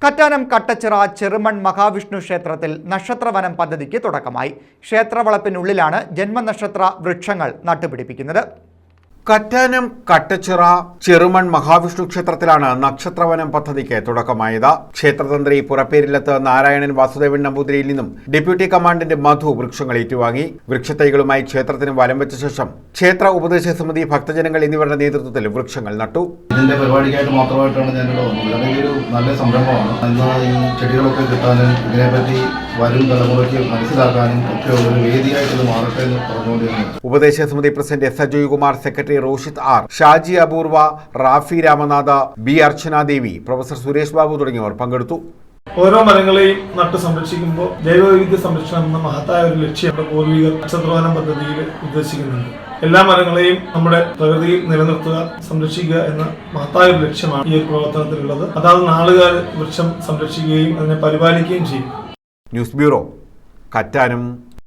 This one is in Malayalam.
കറ്റാനം കട്ടച്ചിറ ചെറുമൺ മഹാവിഷ്ണു ക്ഷേത്രത്തിൽ നക്ഷത്രവനം പദ്ധതിക്ക് തുടക്കമായി. ക്ഷേത്രവളപ്പിനുള്ളിലാണ് ജന്മനക്ഷത്ര വൃക്ഷങ്ങൾ നട്ടുപിടിപ്പിക്കുന്നത്. കറ്റാനം കട്ടച്ചിറ ചെറുമൺ മഹാവിഷ്ണു ക്ഷേത്രത്തിലാണ് നക്ഷത്രവനം പദ്ധതിക്ക് തുടക്കമായത്. ക്ഷേത്രതന്ത്രി പുറപ്പേരില്ലത്ത് നാരായണൻ വാസുദേവൻ നമ്പൂതിരിയിൽ നിന്നും ഡെപ്യൂട്ടി കമാൻഡന്റ് മധു വൃക്ഷങ്ങൾ ഏറ്റുവാങ്ങി. വൃക്ഷത്തൈകളുമായി ക്ഷേത്രത്തിന് വലം വെച്ച ശേഷം ക്ഷേത്ര ഉപദേശ സമിതി, ഭക്തജനങ്ങൾ എന്നിവരുടെ നേതൃത്വത്തിൽ വൃക്ഷങ്ങൾ നട്ടു. ഇതിന്റെ പരിപാടിക്കായിട്ട് മാത്രമായിട്ടാണ് ഞാനിവിടെ വന്നത്. അല്ലെങ്കിൽ ഒരു നല്ല സംരംഭമാണ്. ഇന്ന് ഈ ചെടികളൊക്കെ കിട്ടാനും ഇതിനെപ്പറ്റി വരും തലമുറയ്ക്ക് മനസ്സിലാക്കാനും ഒക്കെ ഒരു വേദിയായിട്ട് മാറട്ടെ എന്ന് പറഞ്ഞുകൊണ്ടിരുന്നു. ഉപദേശ സമിതി president S Ajaykumar, secretary Roshith R, Shaji Apoorva, Rafi Ramanatha, B Archanadevi, professor Suresh Babu തുടങ്ങിയവർ പങ്കെടുത്തു. ഓരോ മരങ്ങളെയും നട്ടു സംരക്ഷിക്കുമ്പോൾ ജൈവവൈവിധ്യ സംരക്ഷണം എന്ന മഹത്തായ ഒരു ലക്ഷ്യം പൂർവികർ നക്ഷത്രവനം പദ്ധതിയിൽ ഉദ്ദേശിക്കുന്നുണ്ട്. എല്ലാ മരങ്ങളെയും നമ്മുടെ പ്രകൃതിയിൽ നിലനിർത്തുക, സംരക്ഷിക്കുക എന്ന മഹത്തായ ഒരു ലക്ഷ്യമാണ് ഈ ഒരു പ്രവർത്തനത്തിലുള്ളത്. അതായത് നാളുകാർ വൃക്ഷം സംരക്ഷിക്കുകയും അതിനെ പരിപാലിക്കുകയും ചെയ്യും. News bureau, Kattanam.